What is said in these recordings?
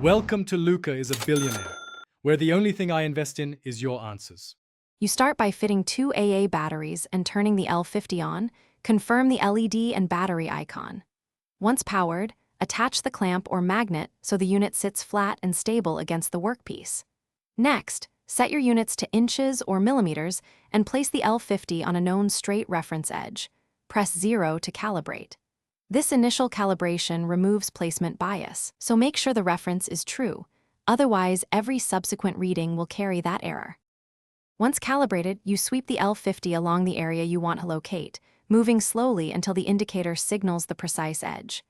Welcome to Luca is a billionaire, where the only thing I invest in is your answers. You start by fitting two AA batteries and turning the L50 on. Confirm the LED and battery icon. Once powered, attach the clamp or magnet so the unit sits flat and stable against the workpiece. Next, set your units to inches or millimeters and place the L50 on a known straight reference edge. Press 0 to calibrate. This initial calibration removes placement bias, so make sure the reference is true. Otherwise, every subsequent reading will carry that error. Once calibrated, you sweep the L50 along the area you want to locate, moving slowly until the indicator signals the precise edge.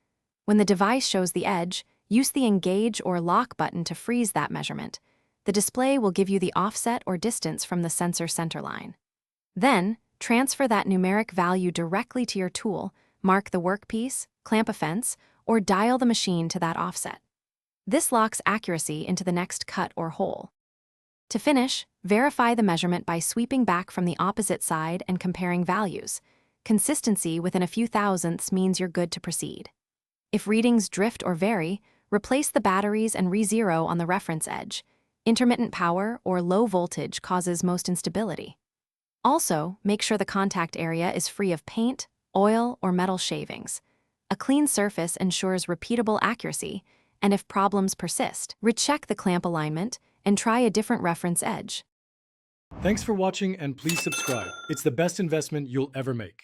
When the device shows the edge, use the Engage or Lock button to freeze that measurement. The display will give you the offset or distance from the sensor center line. Then, transfer that numeric value directly to your tool, mark the workpiece, clamp a fence, or dial the machine to that offset. This locks accuracy into the next cut or hole. To finish, verify the measurement by sweeping back from the opposite side and comparing values. Consistency within a few thousandths means you're good to proceed. If readings drift or vary, replace the batteries and re-zero on the reference edge. Intermittent power or low voltage causes most instability. Also, make sure the contact area is free of paint, oil, or metal shavings. A clean surface ensures repeatable accuracy, and if problems persist, recheck the clamp alignment and try a different reference edge. Thanks for watching and please subscribe. It's the best investment you'll ever make.